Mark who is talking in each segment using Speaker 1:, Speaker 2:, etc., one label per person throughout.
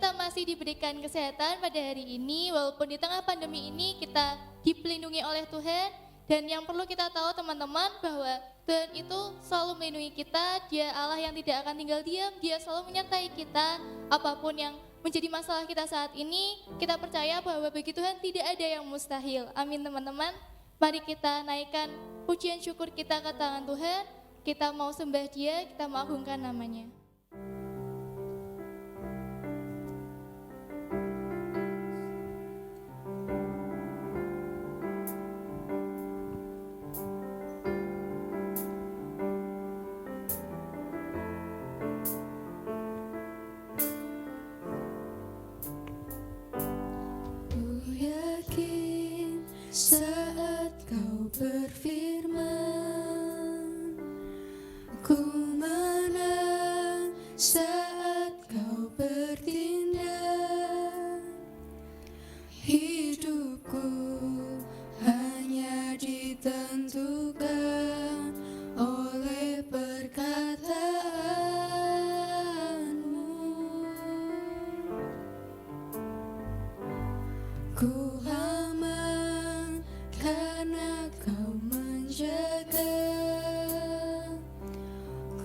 Speaker 1: kita masih diberikan kesehatan pada hari ini, walaupun di tengah pandemi ini kita dilindungi oleh Tuhan. Dan yang perlu kita tahu teman-teman bahwa Tuhan itu selalu melindungi kita. Dia Allah yang tidak akan tinggal diam, Dia selalu menyertai kita. Apapun yang menjadi masalah kita saat ini, kita percaya bahwa bagi Tuhan tidak ada yang mustahil. Amin teman-teman. Mari kita naikkan pujian syukur kita ke tangan Tuhan. Kita mau sembah Dia, kita mau agungkan namanya.
Speaker 2: Saat kau berfirman, ku menang. Saat kau bertindak, hidupku hanya ditentukan oleh perkataanmu. Ku aman karena kau menjaga,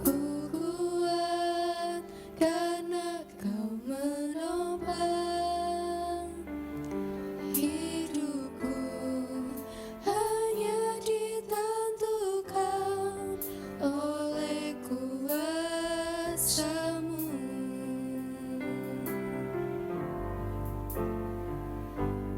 Speaker 2: ku kuat karena kau menopang. Hidupku hanya ditentukan oleh kuasa-Mu.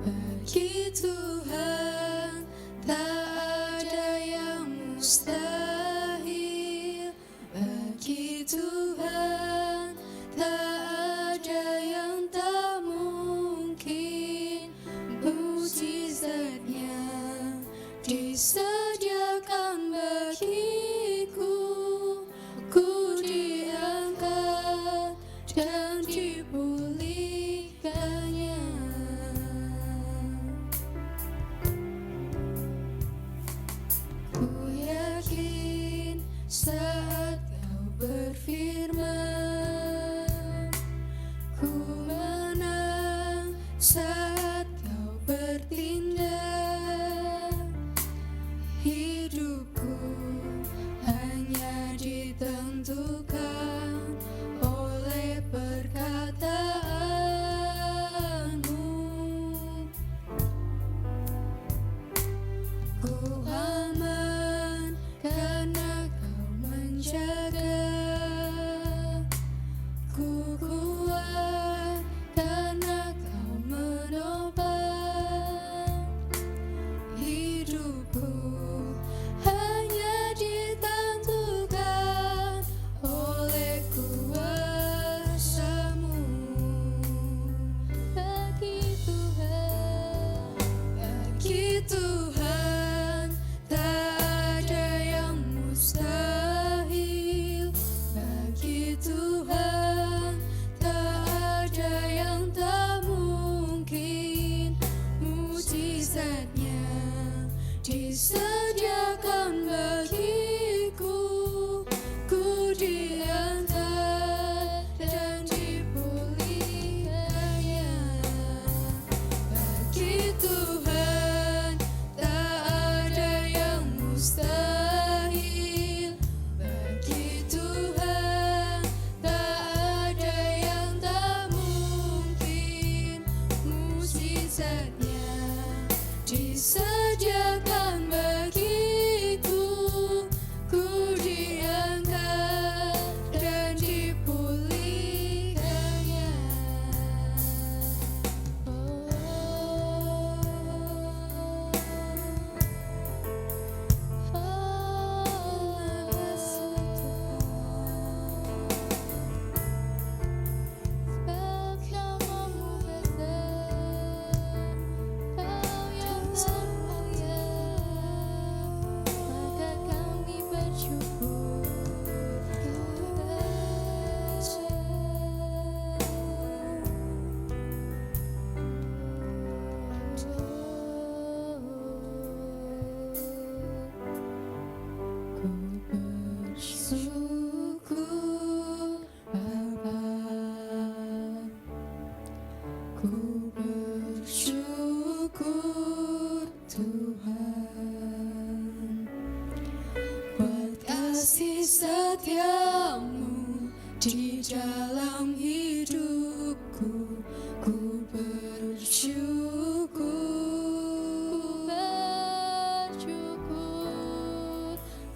Speaker 2: Bagi Tuhan tak ada yang mustahil. Bagi Tuhan tak ada yang tak mungkin. Mukjizatnya disediakan bagiku. Ku diangkat dan dipulihkannya. Ku yakin saat kau berfirman, ku menang. Saat kau bertindak, hidupku hanya ditentukan oleh perkataanmu. Ku aman karena kau menjaga, ku kuat karena kau menopang. Hidupku hanya ditentukan oleh kuasa-Mu. Bagi Tuhan tak ada yang mustahil. Bagi Tuhan tak ada yang tak mungkin. Mukjizatnya disediakan bagiku. Ku diangkat dan dipulihkannya. Bagi Tuhan tak ada yang mustahil. Bagi Tuhan tak ada yang tak mungkin. Mukjizatnya disediakan bagiku.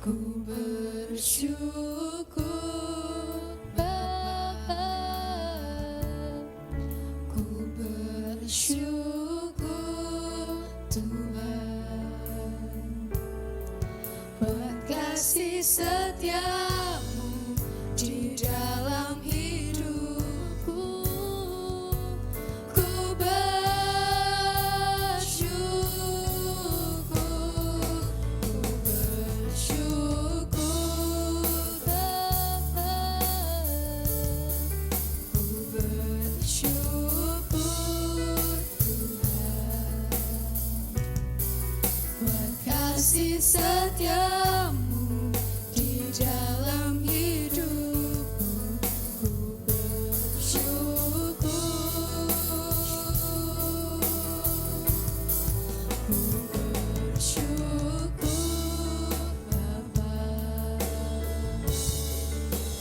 Speaker 2: Ku bersyukur Bapa, ku bersyukur Tuhan, buat kasih setiamu di dalam hidupku. Ku bersyukur Bapa, ku bersyukur Tuhan, buat kasih setiamu di dalam hidupku. Ku bersyukur, ku bersyukur Bapa,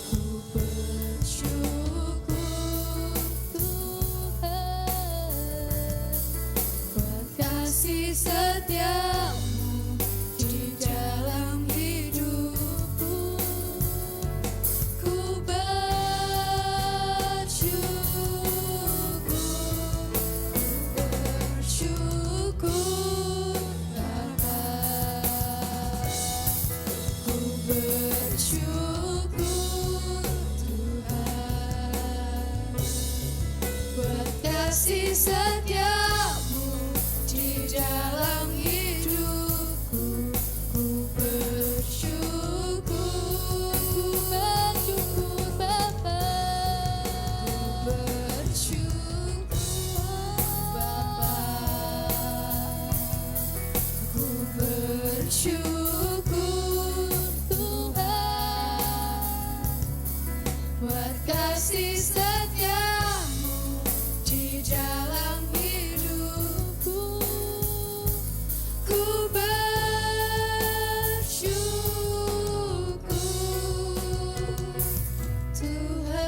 Speaker 2: ku bersyukur Tuhan, buat kasih setiamu di dalam hidupku. Ku bersyukur Bapa, ku bersyukur Tuhan, buat kasih setiamu di dalam hidupku. Ku bersyukur Bapa, ku bersyukur Bapa, ku bersyukur Tuhan, buat kasih setiamu di dalam hidupku. Ku bersyukur Tuhan,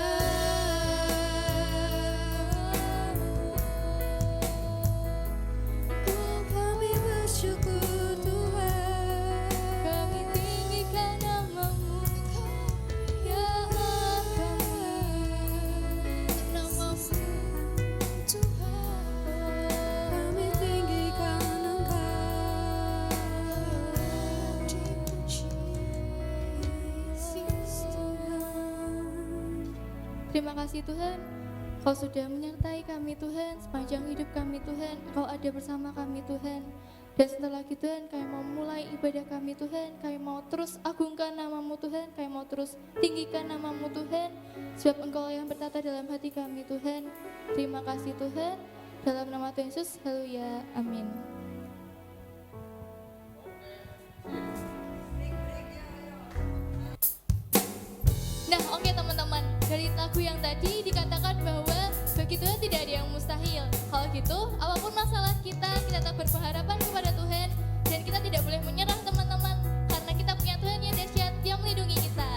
Speaker 2: kami bersyukur Tuhan, kami tinggikan nama-Mu, ya nama-Mu Tuhan, kami tinggikan Engkau, dipuji Tuhan.
Speaker 1: Terima kasih Tuhan, Kau sudah menyertai kami Tuhan, sepanjang hidup kami Tuhan, Kau ada bersama kami Tuhan. Dan setelah lagi Tuhan, kami mau mulai ibadah kami Tuhan, kami mau terus agungkan nama-Mu Tuhan, kami mau terus tinggikan nama-Mu Tuhan, sebab Engkau yang bertata dalam hati kami Tuhan. Terima kasih Tuhan, dalam nama Tuhan Yesus, haleluya, amin. Nah, oke teman-teman, dari lagu yang tadi dikatakan bahwa bagi Tuhan tidak ada yang mustahil. Kalau gitu, apapun masalah kita tetap berpengharapan kepada Tuhan dan kita tidak boleh menyerah teman-teman, karena kita punya Tuhan yang dahsyat yang melindungi kita.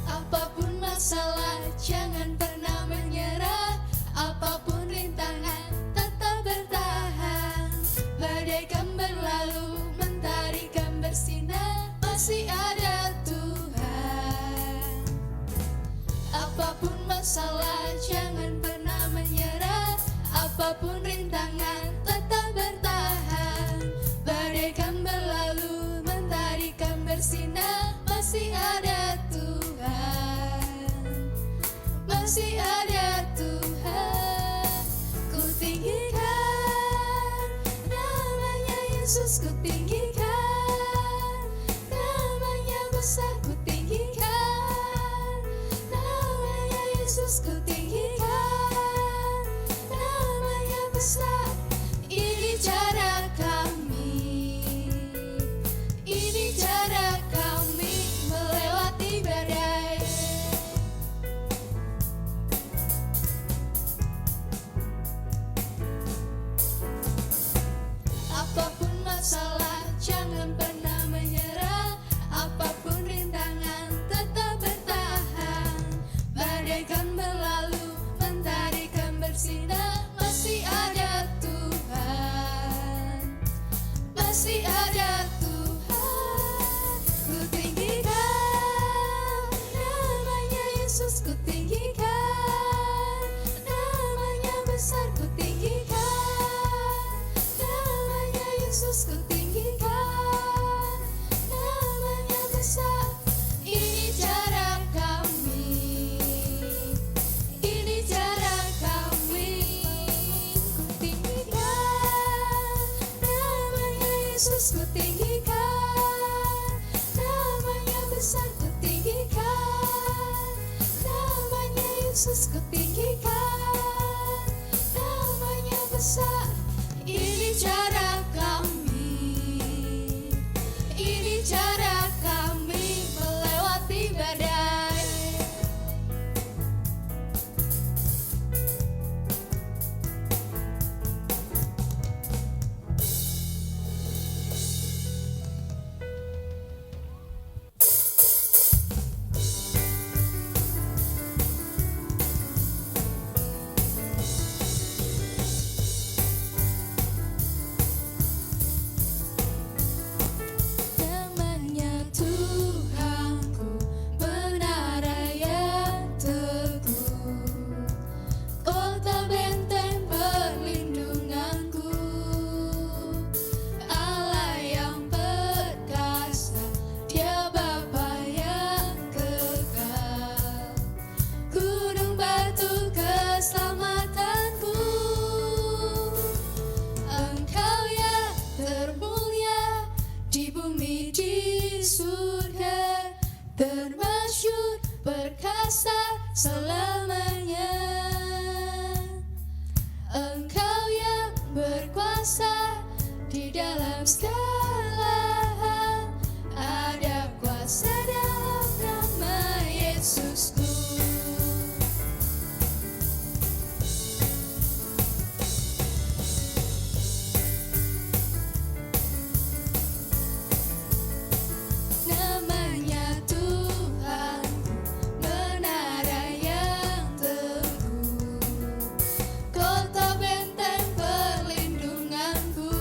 Speaker 2: Apapun masalah, jangan pernah menyerah. Apapun rintangan, tetap bertahan. Bagaikan berlalu, mentarikan bersinar, masih ada Tuhan. Apapun masalah, jangan pernah menyerah. Apapun rintangan, tetap bertahan. Bagaikan berlalu, mentarikan bersinar, masih ada Tuhan, masih ada Tuhan. Ku tinggikan namanya Yesus, ku tinggikan namanya besar, ku tinggikan namanya Yesus, ku tinggikan namanya besar. Ini cara kami, ini cara kami melewati badai. Apapun masalah, Yesus ku tinggikan, namanya besar. Ini cara kami, ini cara kami ku tinggikan, namanya Yesus ku tinggikan, namanya besar ku tinggikan, namanya Yesus ku tinggikan, namanya besar. Ini cara kami, ini cara kami melewati badai. Namanya Tuhanku, menara yang teguh, kota benteng perlindunganku, Allah yang perkasa, Dia Bapa yang kekal, gunung batu keselamatanku. Engkau yang termulia di bumi di surga, termasyhur perkasa selamanya. Engkau yang berkuasa di dalam segala hal, ada kuasa dalam nama Yesusku. Namanya Tuhanku, menara yang teguh, kota benteng perlindunganku,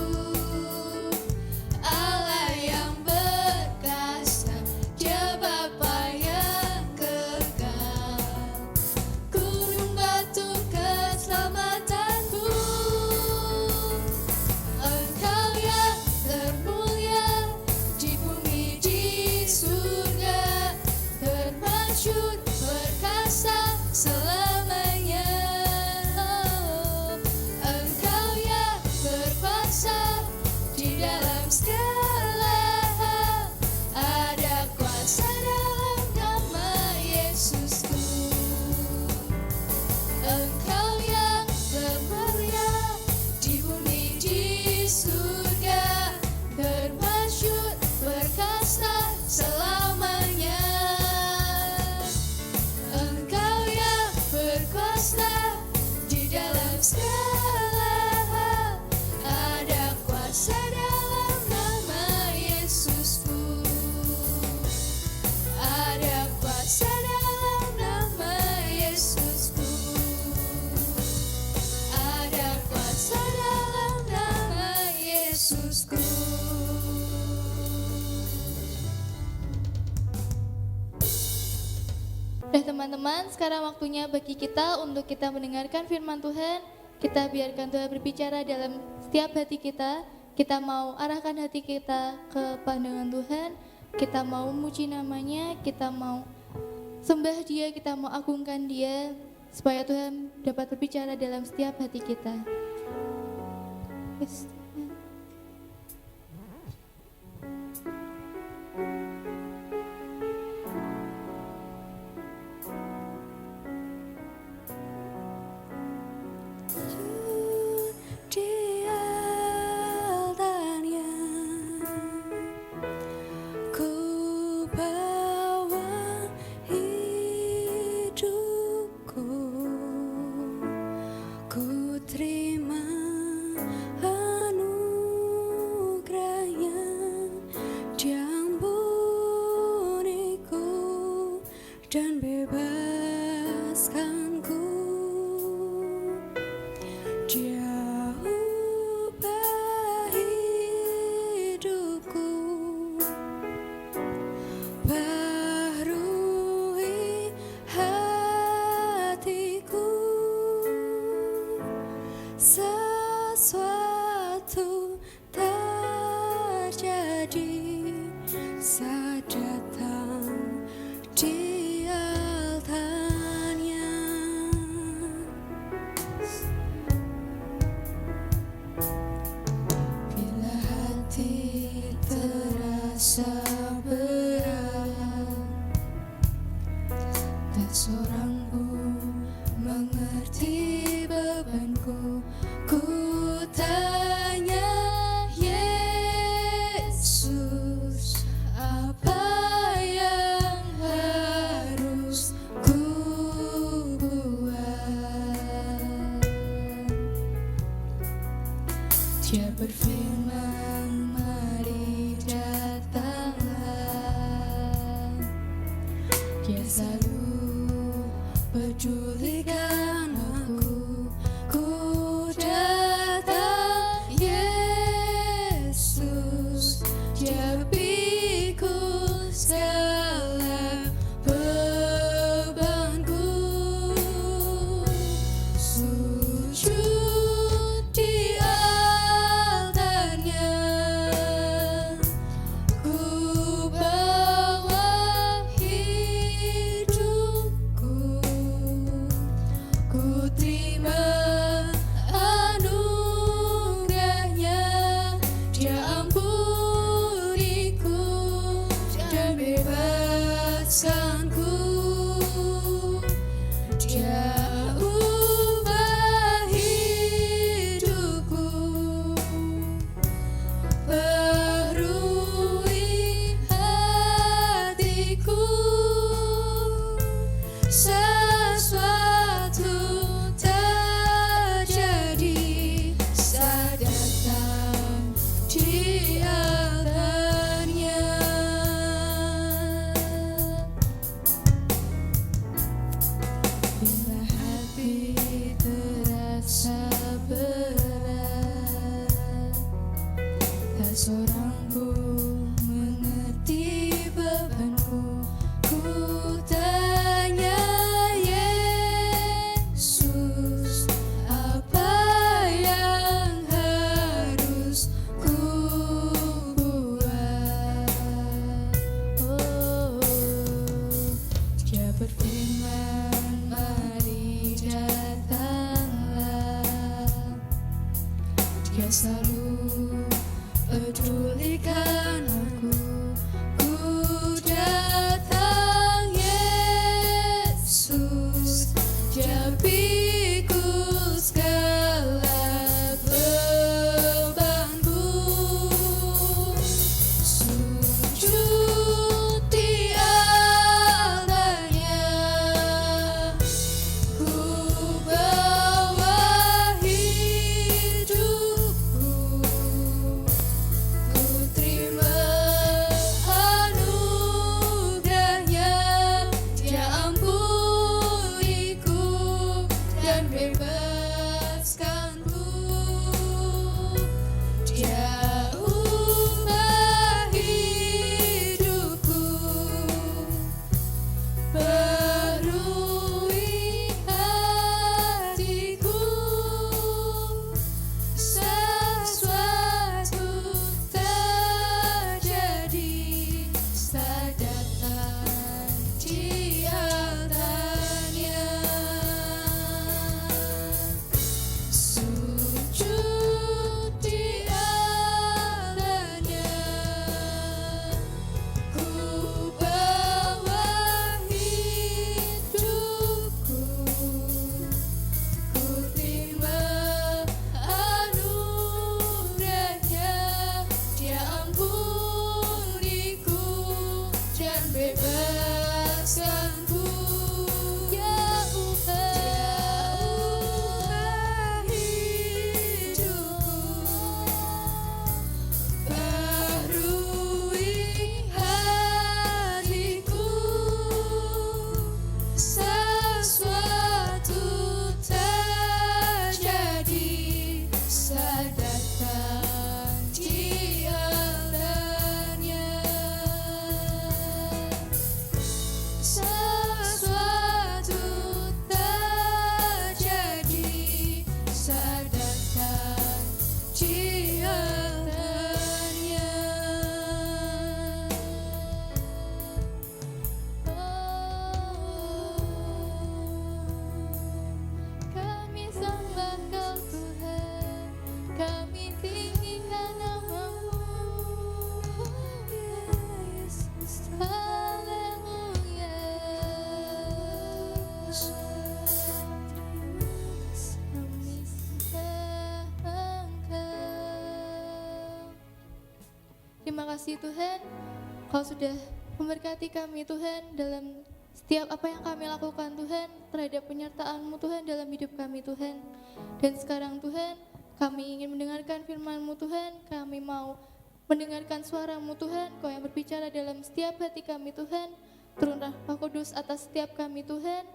Speaker 2: Allah yang perkasa, Dia Bapa yang kekal, gunung batu keselamatanku. Engkau yang termulia di bumi di surga, termasyhur perkasa selamanya. Engkau yang berkuasa di dalam segala hal, ada kuasa dalam nama Yesusku. Engkau yang termulia di bumi di surga, termasyhur perkasa selamanya. Engkau yang berkuasa di dalam segala hal, ada kuasa dalam nama Yesusku, ada kuasa dalam nama Yesusku, ada kuasa dalam nama Yesusku.
Speaker 1: Nah teman-teman, sekarang waktunya bagi kita untuk kita mendengarkan firman Tuhan. Kita biarkan Tuhan berbicara dalam setiap hati kita. Kita mau arahkan hati kita ke pandangan Tuhan. Kita mau memuji namanya, kita mau sembah Dia, kita mau agungkan Dia, supaya Tuhan dapat berbicara dalam setiap hati kita. Yes.
Speaker 2: Di altarnya ku bawa hidupku, ku terima saat datang di altarnya. Bila hati terasa berat, tak seorang pun mengerti bebanku. Ku tanya Yesus, apa yang harus ku buat? Dia berfirman, mari datanglah. Dia selalu pedulikan aku. Ku datang Yesus, Dia pikul segala bebanku. Sujud di altarnya, ku bawa hidupku. Ku terima anugerahnya, Dia ampuniku dan bebaskanku. Dia ubah hidupku, baharui hatiku. Sesuatu terjadi saat datang di altarnya. Bila hati terasa berat, tak seorang pun mengerti bebanku. Ku tanya Yesus, apa yang harus ku buat? Oh, Dia berfirman, mari datanglah. Dia selalu pedulikan
Speaker 1: terima kasih Tuhan, Kau sudah memberkati kami Tuhan dalam setiap apa yang kami lakukan Tuhan, terhadap penyertaan-Mu Tuhan dalam hidup kami Tuhan. Dan sekarang Tuhan, kami ingin mendengarkan firman-Mu Tuhan, kami mau mendengarkan suara-Mu Tuhan, Kau yang berbicara dalam setiap hati kami Tuhan. Turunlah Roh Kudus atas setiap kami Tuhan,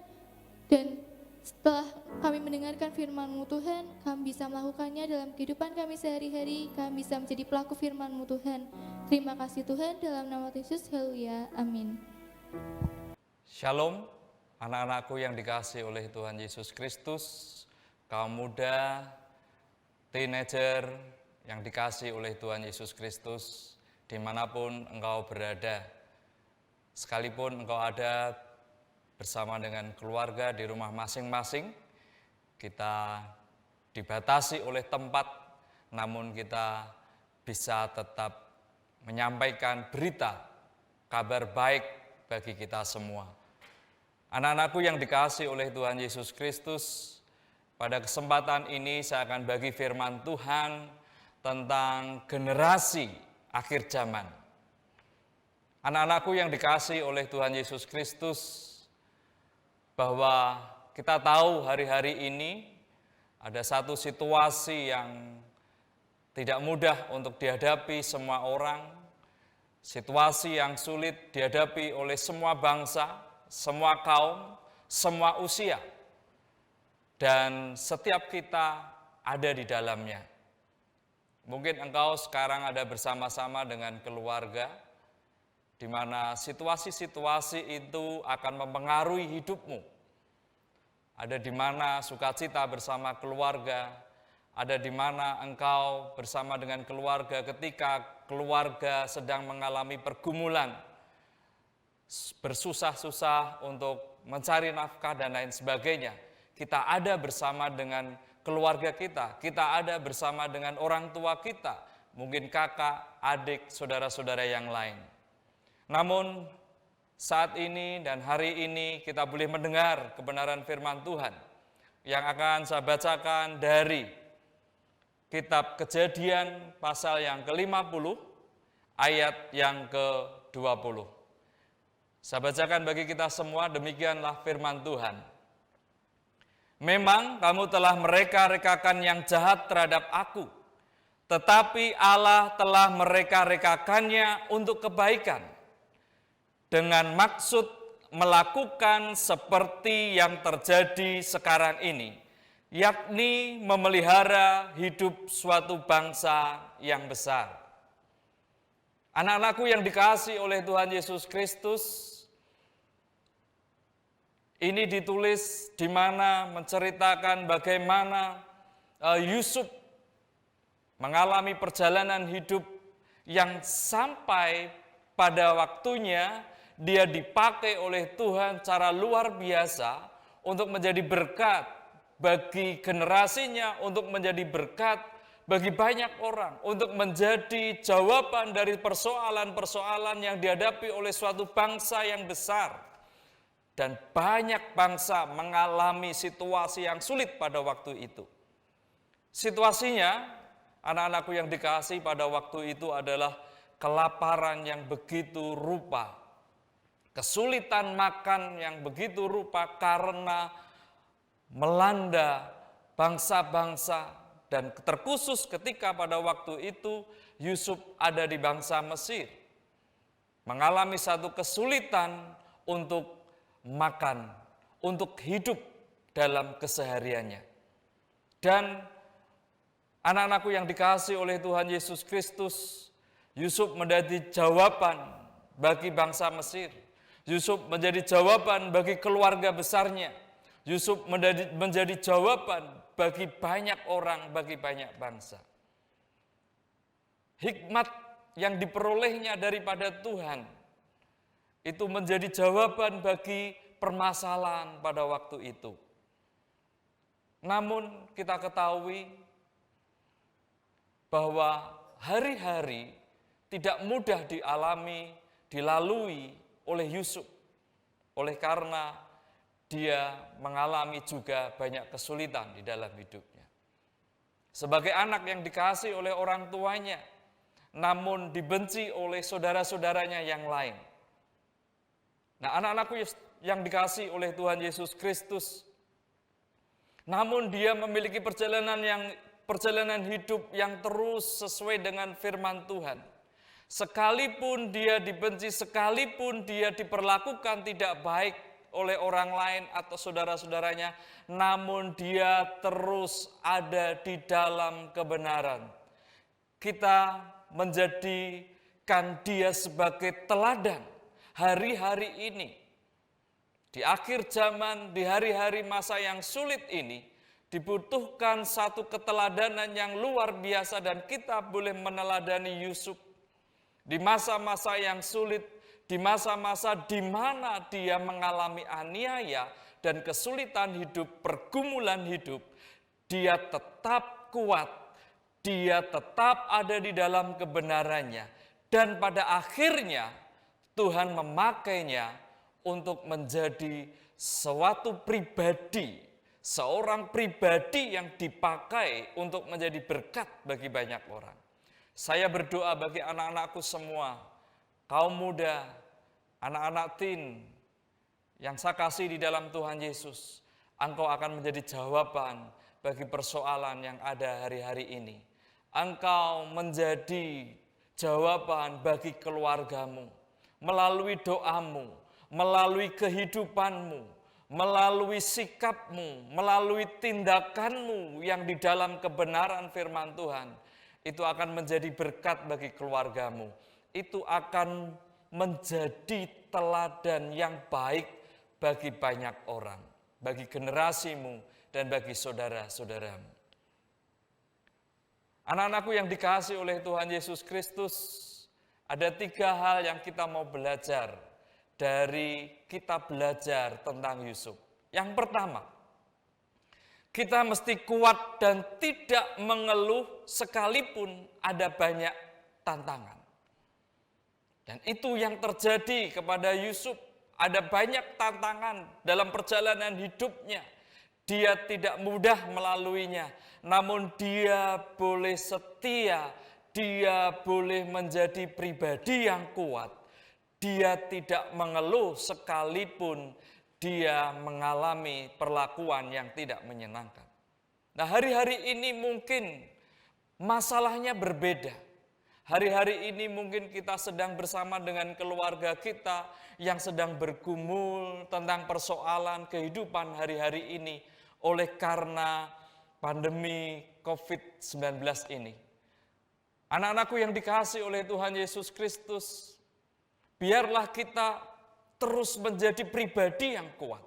Speaker 1: dan setelah kami mendengarkan firman-Mu Tuhan, kami bisa melakukannya dalam kehidupan kami sehari-hari, kami bisa menjadi pelaku firman-Mu Tuhan. Terima kasih Tuhan, dalam nama Yesus, haleluya, amin.
Speaker 3: Shalom, anak-anakku yang dikasihi oleh Tuhan Yesus Kristus, kaum muda, teenager yang dikasihi oleh Tuhan Yesus Kristus, dimanapun engkau berada. Sekalipun engkau ada bersama dengan keluarga di rumah masing-masing, kita dibatasi oleh tempat, namun kita bisa tetap menyampaikan berita, kabar baik bagi kita semua. Anak-anakku yang dikasihi oleh Tuhan Yesus Kristus, pada kesempatan ini saya akan bagi firman Tuhan tentang generasi akhir zaman. Anak-anakku yang dikasihi oleh Tuhan Yesus Kristus, bahwa kita tahu hari-hari ini ada satu situasi yang tidak mudah untuk dihadapi semua orang, situasi yang sulit dihadapi oleh semua bangsa, semua kaum, semua usia, dan setiap kita ada di dalamnya. Mungkin engkau sekarang ada bersama-sama dengan keluarga, di mana situasi-situasi itu akan mempengaruhi hidupmu. Ada di mana sukacita bersama keluarga, ada di mana engkau bersama dengan keluarga ketika keluarga sedang mengalami pergumulan, bersusah-susah untuk mencari nafkah dan lain sebagainya. Kita ada bersama dengan keluarga kita ada bersama dengan orang tua kita, mungkin kakak, adik, saudara-saudara yang lain. Namun saat ini dan hari ini kita boleh mendengar kebenaran firman Tuhan yang akan saya bacakan dari kitab Kejadian pasal yang ke-50 ayat yang ke-20. Saya bacakan bagi kita semua, demikianlah firman Tuhan. Memang kamu telah mereka-rekakan yang jahat terhadap aku, tetapi Allah telah mereka-rekakannya untuk kebaikan, dengan maksud melakukan seperti yang terjadi sekarang ini, yakni memelihara hidup suatu bangsa yang besar. Anak-anakku yang dikasihi oleh Tuhan Yesus Kristus, ini ditulis di mana menceritakan bagaimana Yusuf mengalami perjalanan hidup yang sampai pada waktunya dia dipakai oleh Tuhan secara luar biasa untuk menjadi berkat bagi generasinya, untuk menjadi berkat bagi banyak orang, untuk menjadi jawaban dari persoalan-persoalan yang dihadapi oleh suatu bangsa yang besar. Dan banyak bangsa mengalami situasi yang sulit pada waktu itu. Situasinya, anak-anakku yang dikasihi, pada waktu itu adalah kelaparan yang begitu rupa, kesulitan makan yang begitu rupa karena melanda bangsa-bangsa, dan terkhusus ketika pada waktu itu Yusuf ada di bangsa Mesir, mengalami satu kesulitan untuk makan, untuk hidup dalam kesehariannya. Dan anak-anakku yang dikasihi oleh Tuhan Yesus Kristus, Yusuf menjadi jawaban bagi bangsa Mesir. Yusuf menjadi jawaban bagi keluarga besarnya. Yusuf menjadi jawaban bagi banyak orang, bagi banyak bangsa. Hikmat yang diperolehnya daripada Tuhan itu menjadi jawaban bagi permasalahan pada waktu itu. Namun kita ketahui bahwa hari-hari tidak mudah dilalui oleh Yusuf, oleh karena dia mengalami juga banyak kesulitan di dalam hidupnya. Sebagai anak yang dikasihi oleh orang tuanya, namun dibenci oleh saudara-saudaranya yang lain. Nah, anak-anakku yang dikasihi oleh Tuhan Yesus Kristus, namun dia memiliki perjalanan hidup yang terus sesuai dengan firman Tuhan. Sekalipun dia dibenci, sekalipun dia diperlakukan tidak baik oleh orang lain atau saudara-saudaranya, namun dia terus ada di dalam kebenaran. Kita menjadikan dia sebagai teladan hari-hari ini. Di akhir zaman, di hari-hari masa yang sulit ini, dibutuhkan satu keteladanan yang luar biasa dan kita boleh meneladani Yusuf. Di masa-masa yang sulit, di masa-masa di mana dia mengalami aniaya dan kesulitan hidup, pergumulan hidup, dia tetap kuat, dia tetap ada di dalam kebenarannya. Dan pada akhirnya Tuhan memakainya untuk menjadi suatu pribadi, seorang pribadi yang dipakai untuk menjadi berkat bagi banyak orang. Saya berdoa bagi anak-anakku semua, kaum muda, anak-anak teen yang saya kasih di dalam Tuhan Yesus, engkau akan menjadi jawaban bagi persoalan yang ada hari-hari ini. Engkau menjadi jawaban bagi keluargamu, melalui doamu, melalui kehidupanmu, melalui sikapmu, melalui tindakanmu yang di dalam kebenaran firman Tuhan. Itu akan menjadi berkat bagi keluargamu. Itu akan menjadi teladan yang baik bagi banyak orang, bagi generasimu dan bagi saudara-saudaramu. Anak-anakku yang dikasihi oleh Tuhan Yesus Kristus, ada 3 hal yang kita mau belajar dari kita belajar tentang Yusuf. Yang pertama, kita mesti kuat dan tidak mengeluh sekalipun ada banyak tantangan. Dan itu yang terjadi kepada Yusuf. Ada banyak tantangan dalam perjalanan hidupnya. Dia tidak mudah melaluinya. Namun dia boleh setia. Dia boleh menjadi pribadi yang kuat. Dia tidak mengeluh sekalipun dia mengalami perlakuan yang tidak menyenangkan. Nah, hari-hari ini mungkin masalahnya berbeda. Hari-hari ini mungkin kita sedang bersama dengan keluarga kita yang sedang bergumul tentang persoalan kehidupan hari-hari ini oleh karena pandemi COVID-19 ini. Anak-anakku yang dikasihi oleh Tuhan Yesus Kristus, biarlah kita terus menjadi pribadi yang kuat.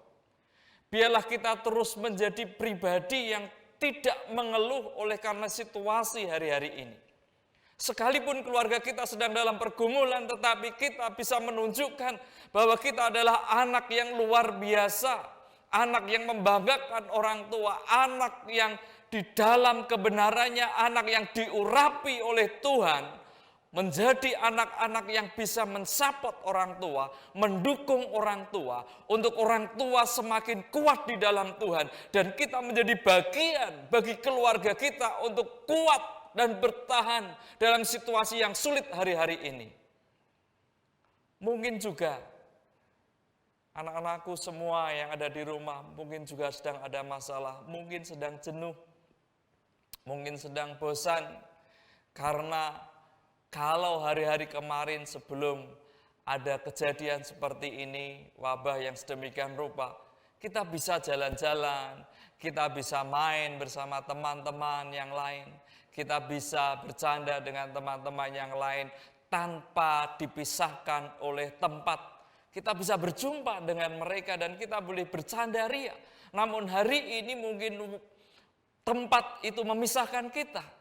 Speaker 3: Biarlah kita terus menjadi pribadi yang tidak mengeluh oleh karena situasi hari-hari ini. Sekalipun keluarga kita sedang dalam pergumulan, tetapi kita bisa menunjukkan bahwa kita adalah anak yang luar biasa, anak yang membanggakan orang tua, anak yang di dalam kebenarannya, anak yang diurapi oleh Tuhan, menjadi anak-anak yang bisa mensupport orang tua, mendukung orang tua, untuk orang tua semakin kuat di dalam Tuhan, dan kita menjadi bagian bagi keluarga kita untuk kuat dan bertahan dalam situasi yang sulit hari-hari ini. Mungkin juga anak-anakku semua yang ada di rumah mungkin juga sedang ada masalah, mungkin sedang jenuh, mungkin sedang bosan, karena kalau hari-hari kemarin sebelum ada kejadian seperti ini, wabah yang sedemikian rupa, kita bisa jalan-jalan, kita bisa main bersama teman-teman yang lain, kita bisa bercanda dengan teman-teman yang lain tanpa dipisahkan oleh tempat. Kita bisa berjumpa dengan mereka dan kita boleh bercanda ria. Namun hari ini mungkin tempat itu memisahkan kita.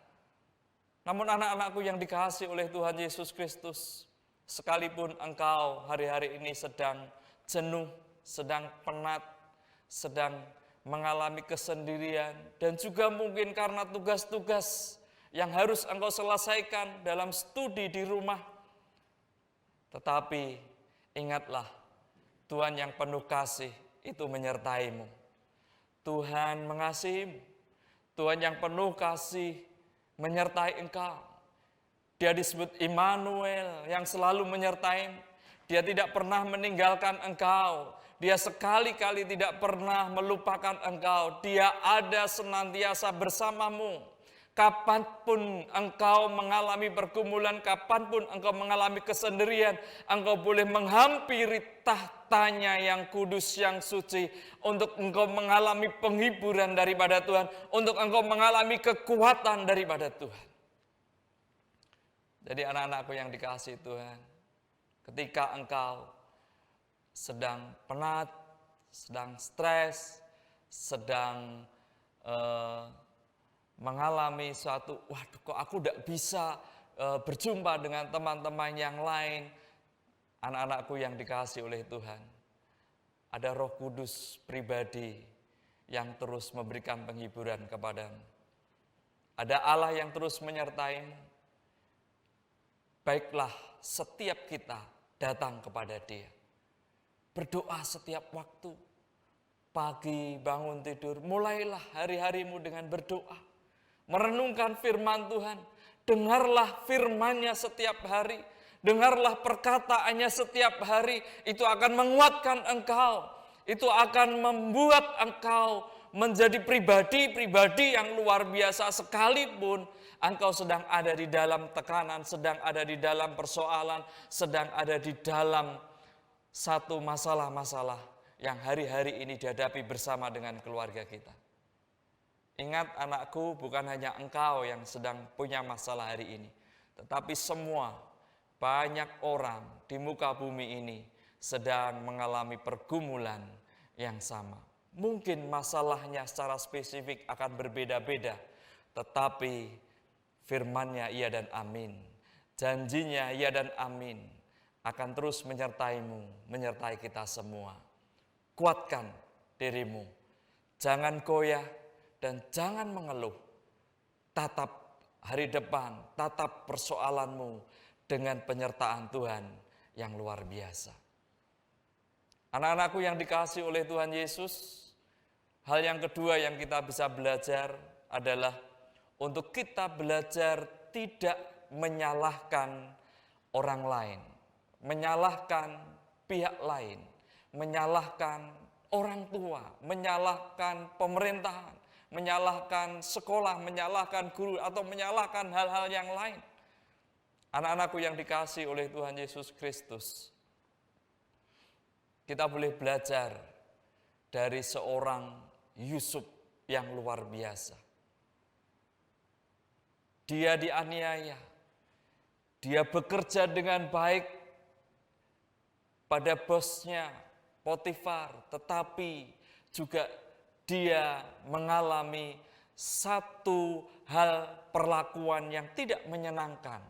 Speaker 3: Namun anak-anakku yang dikasihi oleh Tuhan Yesus Kristus, sekalipun engkau hari-hari ini sedang jenuh, sedang penat, sedang mengalami kesendirian, dan juga mungkin karena tugas-tugas yang harus engkau selesaikan dalam studi di rumah. Tetapi ingatlah, Tuhan yang penuh kasih itu menyertaimu. Tuhan mengasihimu. Tuhan yang penuh kasih menyertai engkau. Dia disebut Immanuel, yang selalu menyertai. Dia tidak pernah meninggalkan engkau. Dia sekali-kali tidak pernah melupakan engkau. Dia ada senantiasa bersamamu. Kapanpun engkau mengalami pergumulan, kapanpun engkau mengalami kesendirian, engkau boleh menghampiri tahtanya yang kudus, yang suci, untuk engkau mengalami penghiburan daripada Tuhan, untuk engkau mengalami kekuatan daripada Tuhan. Jadi anak-anakku yang dikasihi Tuhan, ketika engkau sedang penat, sedang stres, sedang mengalami suatu, waduh kok aku tidak bisa berjumpa dengan teman-teman yang lain. Anak-anakku yang dikasihi oleh Tuhan, ada Roh Kudus pribadi yang terus memberikan penghiburan kepadamu. Ada Allah yang terus menyertaimu. Baiklah setiap kita datang kepada Dia. Berdoa setiap waktu. Pagi bangun tidur, mulailah hari-harimu dengan berdoa. Merenungkan firman Tuhan. Dengarlah firman-Nya setiap hari. Dengarlah perkataannya setiap hari. Itu akan menguatkan engkau. Itu akan membuat engkau menjadi pribadi-pribadi yang luar biasa, sekalipun engkau sedang ada di dalam tekanan, sedang ada di dalam persoalan, sedang ada di dalam satu masalah-masalah yang hari-hari ini dihadapi bersama dengan keluarga kita. Ingat anakku, bukan hanya engkau yang sedang punya masalah hari ini, tetapi semua, banyak orang di muka bumi ini sedang mengalami pergumulan yang sama. Mungkin masalahnya secara spesifik akan berbeda-beda, tetapi firman-Nya iya dan amin. Janjinya iya dan amin akan terus menyertaimu, menyertai kita semua. Kuatkan dirimu, jangan goyah dan jangan mengeluh. Tatap hari depan, tatap persoalanmu dengan penyertaan Tuhan yang luar biasa. Anak-anakku yang dikasihi oleh Tuhan Yesus, hal yang kedua yang kita bisa belajar adalah untuk kita belajar tidak menyalahkan orang lain, menyalahkan pihak lain, menyalahkan orang tua, menyalahkan pemerintahan, menyalahkan sekolah, menyalahkan guru, atau menyalahkan hal-hal yang lain. Anak-anakku yang dikasihi oleh Tuhan Yesus Kristus, kita boleh belajar dari seorang Yusuf yang luar biasa. Dia dianiaya, dia bekerja dengan baik pada bosnya Potifar, tetapi juga dia mengalami satu hal perlakuan yang tidak menyenangkan.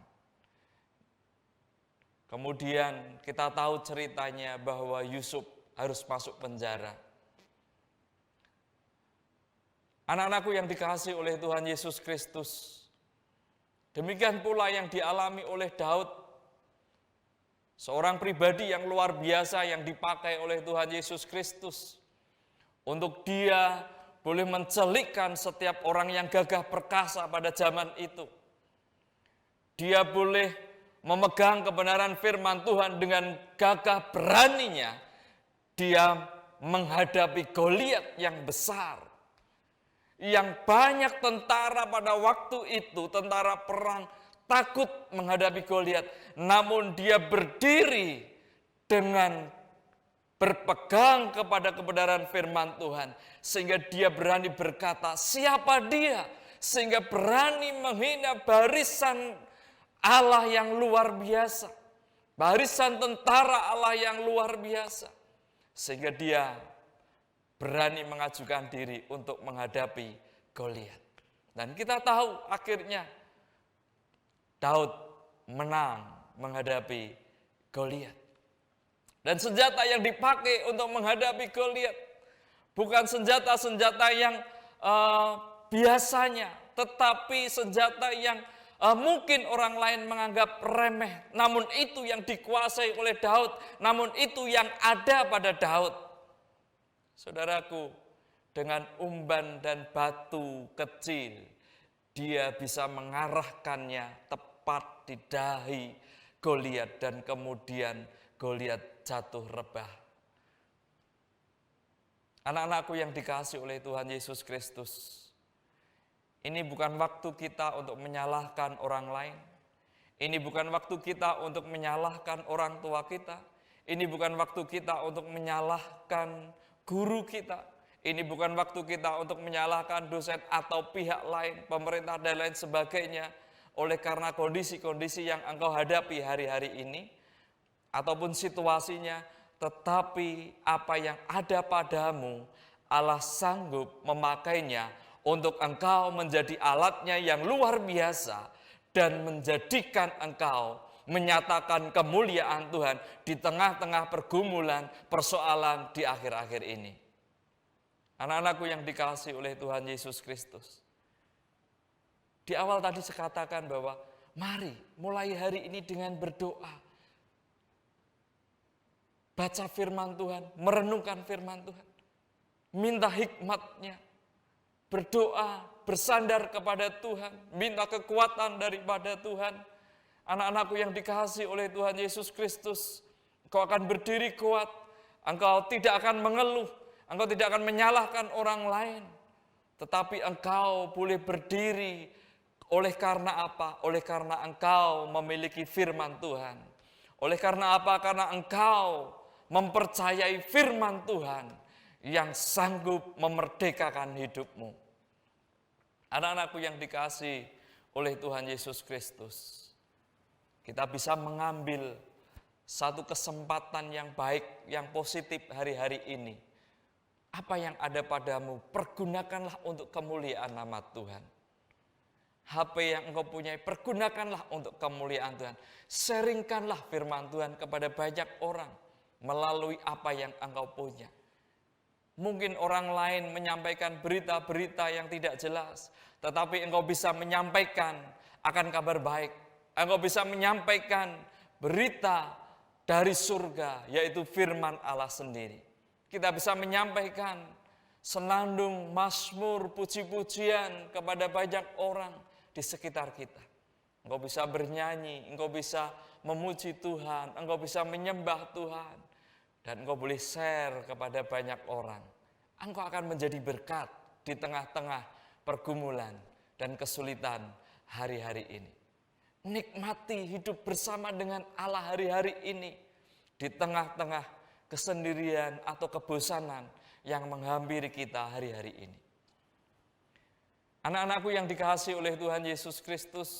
Speaker 3: Kemudian kita tahu ceritanya bahwa Yusuf harus masuk penjara. Anak-anakku yang dikasihi oleh Tuhan Yesus Kristus, demikian pula yang dialami oleh Daud, seorang pribadi yang luar biasa yang dipakai oleh Tuhan Yesus Kristus. Untuk dia boleh mencelikkan setiap orang yang gagah perkasa pada zaman itu. Dia boleh memegang kebenaran firman Tuhan dengan gagah beraninya. Dia menghadapi Goliat yang besar. Yang banyak tentara pada waktu itu, tentara perang, takut menghadapi Goliat. Namun dia berdiri dengan berpegang kepada kebenaran firman Tuhan, sehingga dia berani berkata, siapa dia? Sehingga berani menghina barisan Allah yang luar biasa, barisan tentara Allah yang luar biasa, sehingga dia berani mengajukan diri untuk menghadapi Goliat. Dan kita tahu akhirnya Daud menang menghadapi Goliat. Dan senjata yang dipakai untuk menghadapi Goliat bukan senjata-senjata yang biasanya, tetapi senjata yang mungkin orang lain menganggap remeh. Namun itu yang dikuasai oleh Daud, namun itu yang ada pada Daud. Saudaraku, dengan umban dan batu kecil, dia bisa mengarahkannya tepat di dahi Goliat dan kemudian Goliat jatuh rebah. Anak-anakku yang dikasihi oleh Tuhan Yesus Kristus, ini bukan waktu kita untuk menyalahkan orang lain. Ini bukan waktu kita untuk menyalahkan orang tua kita. Ini bukan waktu kita untuk menyalahkan guru kita. Ini bukan waktu kita untuk menyalahkan dosen atau pihak lain, pemerintah dan lain sebagainya. Oleh karena kondisi-kondisi yang engkau hadapi hari-hari ini, ataupun situasinya, tetapi apa yang ada padamu, Allah sanggup memakainya untuk engkau menjadi alatnya yang luar biasa dan menjadikan engkau menyatakan kemuliaan Tuhan di tengah-tengah pergumulan, persoalan di akhir-akhir ini. Anak-anakku yang dikasihi oleh Tuhan Yesus Kristus. Di awal tadi saya katakan bahwa mari mulai hari ini dengan berdoa. Baca firman Tuhan, merenungkan firman Tuhan. Minta hikmatnya. Berdoa, bersandar kepada Tuhan, minta kekuatan daripada Tuhan. Anak-anakku yang dikasihi oleh Tuhan Yesus Kristus, engkau akan berdiri kuat, engkau tidak akan mengeluh, engkau tidak akan menyalahkan orang lain. Tetapi engkau boleh berdiri, oleh karena apa? Oleh karena engkau memiliki firman Tuhan. Oleh karena apa? Karena engkau mempercayai firman Tuhan yang sanggup memerdekakan hidupmu. Anak-anakku yang dikasihi oleh Tuhan Yesus Kristus, kita bisa mengambil satu kesempatan yang baik, yang positif hari-hari ini. Apa yang ada padamu, pergunakanlah untuk kemuliaan nama Tuhan. HP yang engkau punyai, pergunakanlah untuk kemuliaan Tuhan. Sharingkanlah firman Tuhan kepada banyak orang melalui apa yang engkau punya. Mungkin orang lain menyampaikan berita-berita yang tidak jelas, tetapi engkau bisa menyampaikan akan kabar baik. Engkau bisa menyampaikan berita dari surga, yaitu firman Allah sendiri. Kita bisa menyampaikan senandung, mazmur, puji-pujian kepada banyak orang di sekitar kita. Engkau bisa bernyanyi, engkau bisa memuji Tuhan, engkau bisa menyembah Tuhan. Dan engkau boleh share kepada banyak orang. Engkau akan menjadi berkat di tengah-tengah pergumulan dan kesulitan hari-hari ini. Nikmati hidup bersama dengan Allah hari-hari ini. Di tengah-tengah kesendirian atau kebosanan yang menghampiri kita hari-hari ini. Anak-anakku yang dikasihi oleh Tuhan Yesus Kristus,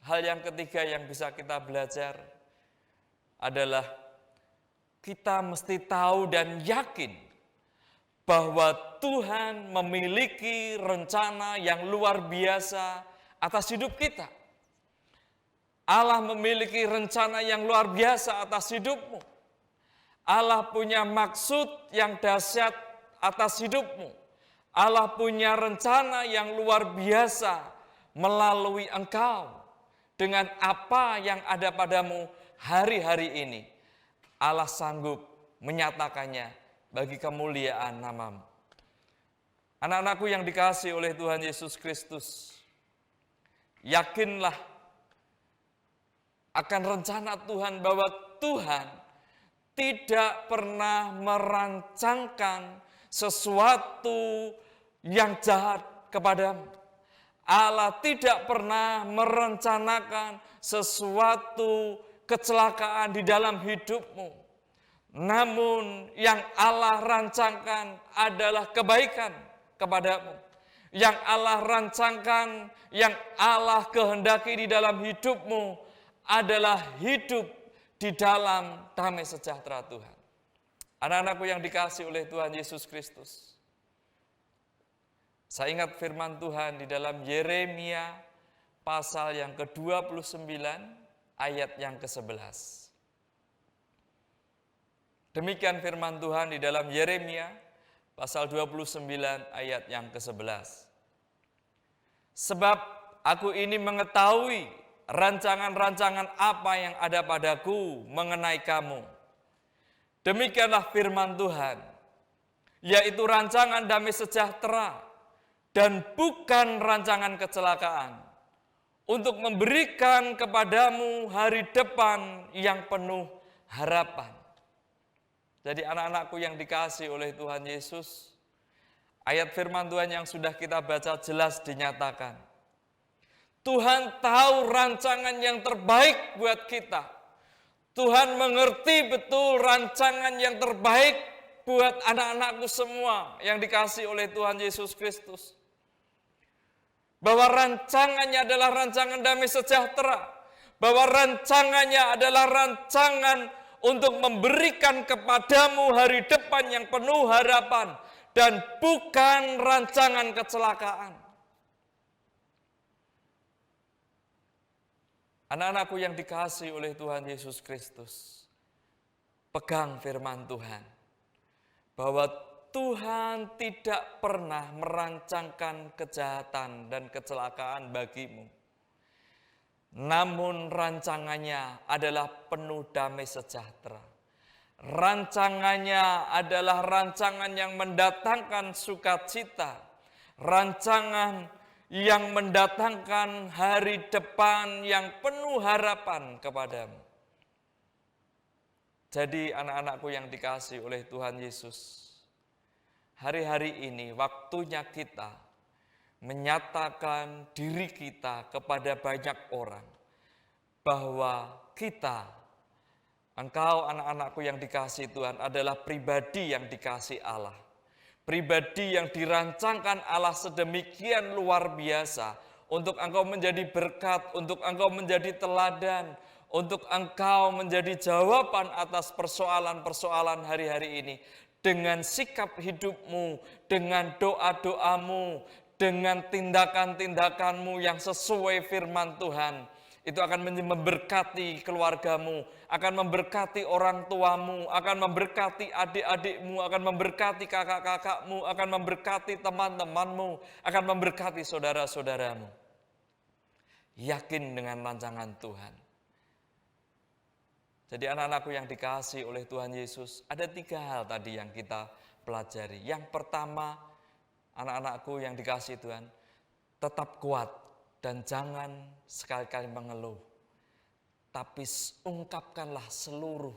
Speaker 3: hal yang ketiga yang bisa kita belajar adalah kita mesti tahu dan yakin bahwa Tuhan memiliki rencana yang luar biasa atas hidup kita. Allah memiliki rencana yang luar biasa atas hidupmu. Allah punya maksud yang dahsyat atas hidupmu. Allah punya rencana yang luar biasa melalui engkau. Dengan apa yang ada padamu hari-hari ini, Allah sanggup menyatakannya bagi kemuliaan namamu. Anak-anakku yang dikasihi oleh Tuhan Yesus Kristus, yakinlah akan rencana Tuhan bahwa Tuhan tidak pernah merancangkan sesuatu yang jahat kepadamu. Allah tidak pernah merencanakan sesuatu kecelakaan di dalam hidupmu. Namun yang Allah rancangkan adalah kebaikan kepadamu. Yang Allah rancangkan, yang Allah kehendaki di dalam hidupmu adalah hidup di dalam damai sejahtera Tuhan. Anak-anakku yang dikasihi oleh Tuhan Yesus Kristus, saya ingat firman Tuhan di dalam Yeremia pasal yang ke-29 ayat yang ke-11. Demikian firman Tuhan di dalam Yeremia pasal 29 ayat yang ke-11. Sebab aku ini mengetahui rancangan-rancangan apa yang ada padaku mengenai kamu. Demikianlah firman Tuhan, yaitu rancangan damai sejahtera dan bukan rancangan kecelakaan, untuk memberikan kepadamu hari depan yang penuh harapan. Jadi anak-anakku yang dikasihi oleh Tuhan Yesus, ayat firman Tuhan yang sudah kita baca jelas dinyatakan. Tuhan tahu rancangan yang terbaik buat kita. Tuhan mengerti betul rancangan yang terbaik buat anak-anakku semua yang dikasihi oleh Tuhan Yesus Kristus. Bahwa rancangannya adalah rancangan damai sejahtera. Bahwa rancangannya adalah rancangan untuk memberikan kepadamu hari depan yang penuh harapan. Dan bukan rancangan kecelakaan. Anak-anakku yang dikasihi oleh Tuhan Yesus Kristus, pegang firman Tuhan. Bahwa Tuhan tidak pernah merancangkan kejahatan dan kecelakaan bagimu. Namun rancangannya adalah penuh damai sejahtera. Rancangannya adalah rancangan yang mendatangkan sukacita. Rancangan yang mendatangkan hari depan yang penuh harapan kepadamu. Jadi anak-anakku yang dikasihi oleh Tuhan Yesus, hari-hari ini waktunya kita menyatakan diri kita kepada banyak orang bahwa kita, engkau anak-anakku yang dikasihi Tuhan adalah pribadi yang dikasihi Allah. Pribadi yang dirancangkan Allah sedemikian luar biasa untuk engkau menjadi berkat, untuk engkau menjadi teladan, untuk engkau menjadi jawaban atas persoalan-persoalan hari-hari ini. Dengan sikap hidupmu, dengan doa-doamu, dengan tindakan-tindakanmu yang sesuai firman Tuhan. Itu akan memberkati keluargamu, akan memberkati orang tuamu, akan memberkati adik-adikmu, akan memberkati kakak-kakakmu, akan memberkati teman-temanmu, akan memberkati saudara-saudaramu. Yakin dengan rancangan Tuhan. Jadi anak-anakku yang dikasihi oleh Tuhan Yesus, ada 3 hal tadi yang kita pelajari. Yang pertama, anak-anakku yang dikasihi Tuhan, tetap kuat dan jangan sekali-kali mengeluh. Tapi ungkapkanlah seluruh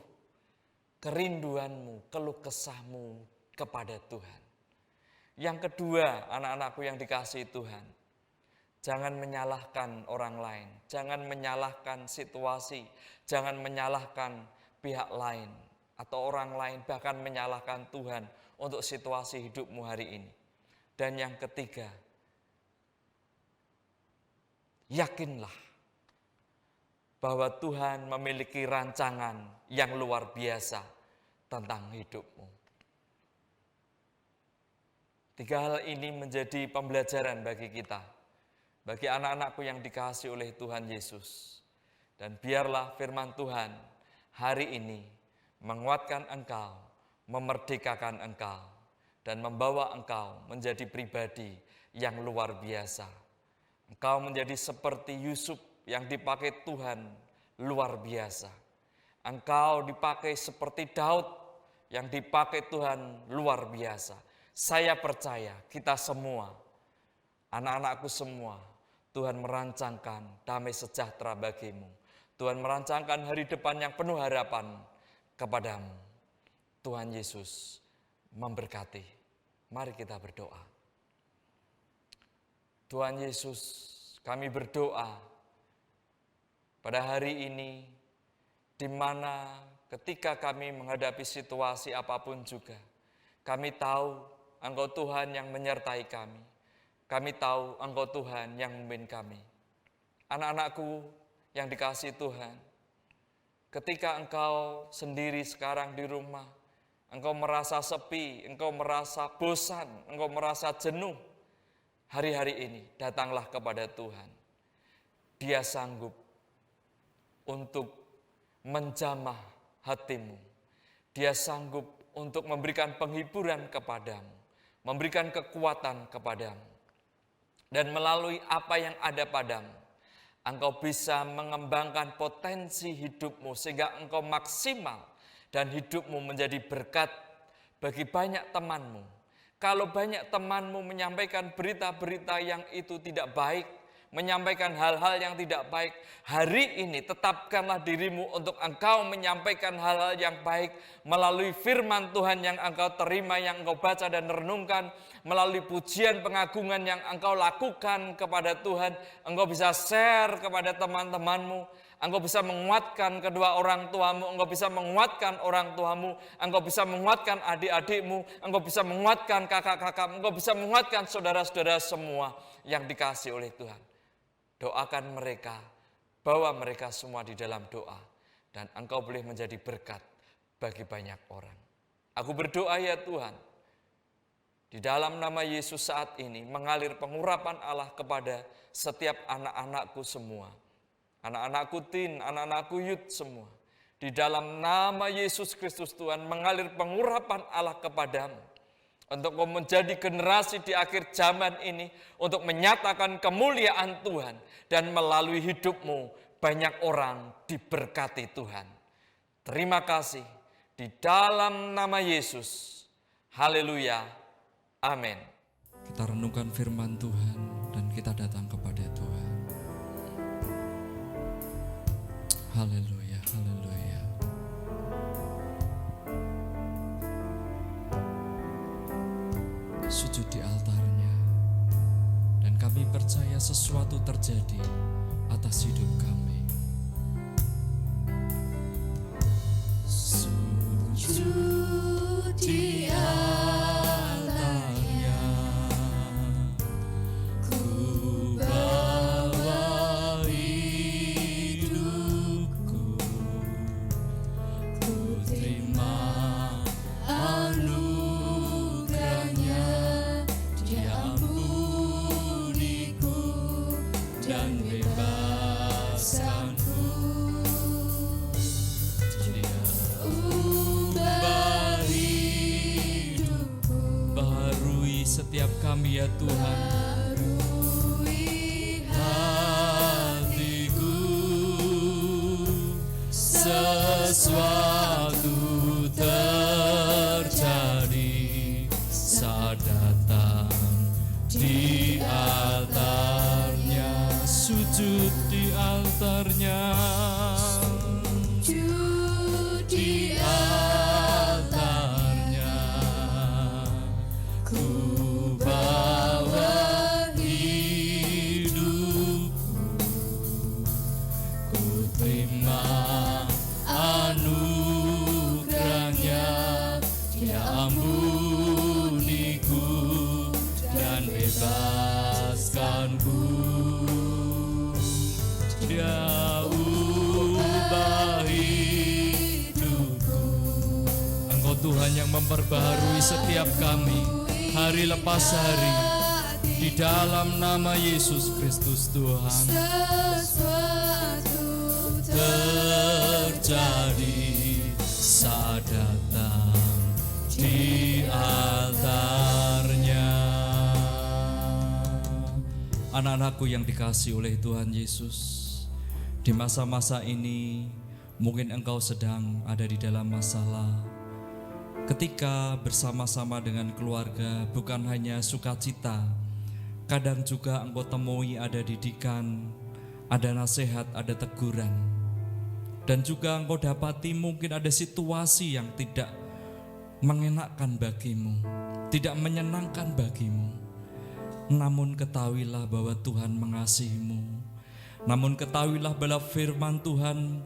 Speaker 3: kerinduanmu, keluh kesahmu kepada Tuhan. Yang kedua, anak-anakku yang dikasihi Tuhan, jangan menyalahkan orang lain, jangan menyalahkan situasi, jangan menyalahkan pihak lain atau orang lain, bahkan menyalahkan Tuhan untuk situasi hidupmu hari ini. Dan yang ketiga, yakinlah bahwa Tuhan memiliki rancangan yang luar biasa tentang hidupmu. 3 hal ini menjadi pembelajaran bagi kita, bagi anak-anakku yang dikasihi oleh Tuhan Yesus. Dan biarlah firman Tuhan hari ini menguatkan engkau, memerdekakan engkau, dan membawa engkau menjadi pribadi yang luar biasa. Engkau menjadi seperti Yusuf yang dipakai Tuhan luar biasa. Engkau dipakai seperti Daud yang dipakai Tuhan luar biasa. Saya percaya kita semua, anak-anakku semua, Tuhan merancangkan damai sejahtera bagimu. Tuhan merancangkan hari depan yang penuh harapan kepadamu. Tuhan Yesus memberkati. Mari kita berdoa. Tuhan Yesus, kami berdoa pada hari ini, di mana ketika kami menghadapi situasi apapun juga, kami tahu Engkau Tuhan yang menyertai kami. Kami tahu Engkau Tuhan yang memimpin kami. Anak-anakku yang dikasihi Tuhan, ketika engkau sendiri sekarang di rumah, engkau merasa sepi, engkau merasa bosan, engkau merasa jenuh, hari-hari ini datanglah kepada Tuhan. Dia sanggup untuk menjamah hatimu. Dia sanggup untuk memberikan penghiburan kepadamu, memberikan kekuatan kepadamu. Dan melalui apa yang ada padamu, engkau bisa mengembangkan potensi hidupmu sehingga engkau maksimal dan hidupmu menjadi berkat bagi banyak temanmu. Kalau banyak temanmu menyampaikan berita-berita yang itu tidak baik, menyampaikan hal-hal yang tidak baik. Hari ini tetapkanlah dirimu untuk engkau menyampaikan hal-hal yang baik melalui firman Tuhan yang engkau terima, yang engkau baca dan renungkan, melalui pujian pengagungan yang engkau lakukan kepada Tuhan. Engkau bisa share kepada teman-temanmu, engkau bisa menguatkan kedua orang tuamu, engkau bisa menguatkan orang tuamu, engkau bisa menguatkan adik-adikmu, engkau bisa menguatkan kakak-kakak, engkau bisa menguatkan saudara-saudara semua yang dikasihi oleh Tuhan. Doakan mereka, bawa mereka semua di dalam doa, dan engkau boleh menjadi berkat bagi banyak orang. Aku berdoa ya Tuhan, di dalam nama Yesus saat ini mengalir pengurapan Allah kepada setiap anak-anakku semua. Anak-anakku teen, anak-anakku youth semua. Di dalam nama Yesus Kristus Tuhan mengalir pengurapan Allah kepadamu. Untuk kau menjadi generasi di akhir zaman ini, untuk menyatakan kemuliaan Tuhan, dan melalui hidupmu banyak orang diberkati Tuhan. Terima kasih di dalam nama Yesus. Haleluya. Amin.
Speaker 4: Kita renungkan firman Tuhan dan kita datang kepada Tuhan. Haleluya, haleluya. Sujud di altarnya, dan kami percaya sesuatu terjadi atas hidup kami. Sujud di altarnya, ku bawa hidupku, ku terima anugerahnya, Dia ampuniku dan bebaskanku. Dia ubah hidupku, baharui setiap kami ya Tuhan. Baharui hatiku, sesuatu terjadi saat datang di altarnya. Sujud di altarnya, sujud di altarnya, ku bawa hidupku, ku terima anugerahnya, Dia ampuniku dan bebaskanku. Dia ubah hidupku. Engkau Tuhan yang memperbaharui setiap kami hari lepas hari. Di dalam nama Yesus Kristus Tuhan, terjadi saat datang di altarnya. Anak-anakku yang dikasihi oleh Tuhan Yesus, di masa-masa ini mungkin engkau sedang ada di dalam masalah. Ketika bersama-sama dengan keluarga bukan hanya sukacita, kadang juga engkau temui ada didikan, ada nasihat, ada teguran. Dan juga engkau dapati mungkin ada situasi yang tidak mengenakkan bagimu, tidak menyenangkan bagimu. Namun ketahuilah bahwa Tuhan mengasihimu. Namun ketahuilah bahwa firman Tuhan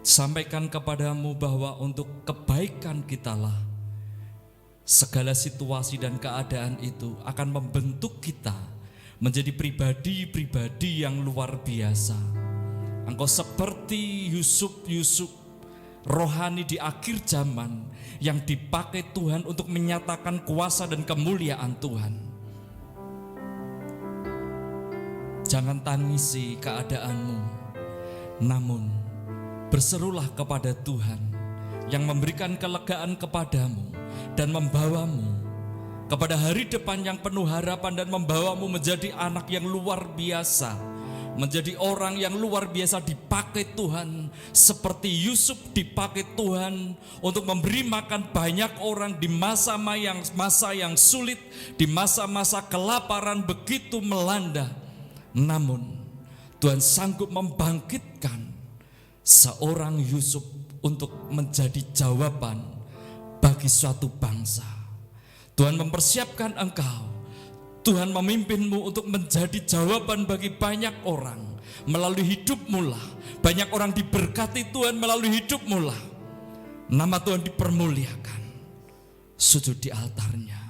Speaker 4: sampaikan kepadamu bahwa untuk kebaikan kitalah segala situasi dan keadaan itu akan membentuk kita menjadi pribadi-pribadi yang luar biasa. Engkau seperti Yusuf rohani di akhir zaman yang dipakai Tuhan untuk menyatakan kuasa dan kemuliaan Tuhan. Jangan tangisi keadaanmu, namun berserulah kepada Tuhan yang memberikan kelegaan kepadamu dan membawamu kepada hari depan yang penuh harapan dan membawamu menjadi anak yang luar biasa, menjadi orang yang luar biasa dipakai Tuhan, seperti Yusuf dipakai Tuhan untuk memberi makan banyak orang di masa yang sulit, di masa-masa kelaparan begitu melanda. Namun Tuhan sanggup membangkitkan seorang Yusuf untuk menjadi jawaban bagi suatu bangsa. Tuhan mempersiapkan engkau, Tuhan memimpinmu untuk menjadi jawaban bagi banyak orang. Melalui hidupmu lah, banyak orang diberkati Tuhan melalui hidupmu lah. Nama Tuhan dipermuliakan. Sujud di altarnya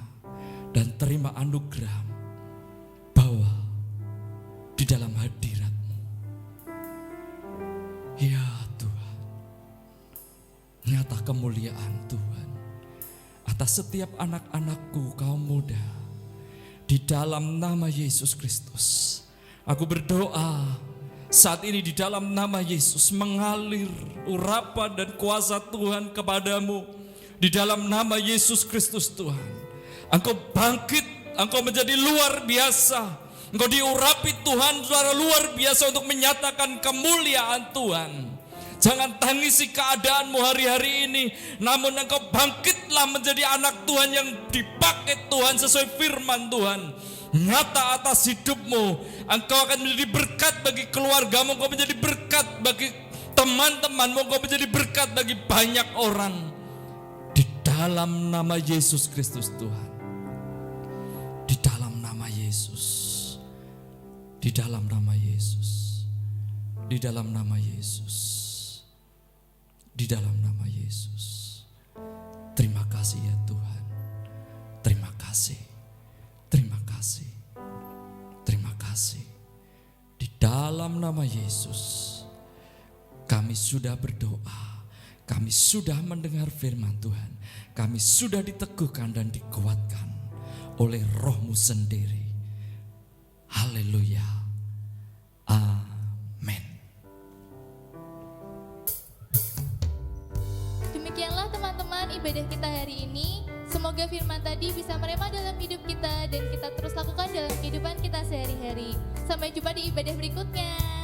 Speaker 4: dan terima anugerah bahwa di dalam hadirat-Mu, ya Tuhan, nyata kemuliaan Tuhan atas setiap anak-anakku kaum muda. Di dalam nama Yesus Kristus, aku berdoa saat ini di dalam nama Yesus mengalir urapan dan kuasa Tuhan kepadamu. Di dalam nama Yesus Kristus Tuhan, Engkau bangkit, Engkau menjadi luar biasa. Engkau diurapi Tuhan secara luar biasa untuk menyatakan kemuliaan Tuhan. Jangan tangisi keadaanmu hari-hari ini, namun engkau bangkitlah menjadi anak Tuhan yang dipakai Tuhan sesuai firman Tuhan. Nyata atas hidupmu, engkau akan menjadi berkat bagi keluargamu, engkau menjadi berkat bagi teman-temanmu, engkau menjadi berkat bagi banyak orang. Di dalam nama Yesus Kristus Tuhan, di dalam nama Yesus, di dalam nama Yesus, di dalam nama Yesus, di dalam nama Yesus. Terima kasih ya Tuhan, terima kasih, terima kasih, terima kasih. Di dalam nama Yesus kami sudah berdoa, kami sudah mendengar firman Tuhan, kami sudah diteguhkan dan dikuatkan oleh Roh-Mu sendiri. Haleluya, amin.
Speaker 1: Demikianlah teman-teman ibadah kita hari ini. Semoga firman tadi bisa merema dalam hidup kita dan kita terus lakukan dalam kehidupan kita sehari-hari. Sampai jumpa di ibadah berikutnya.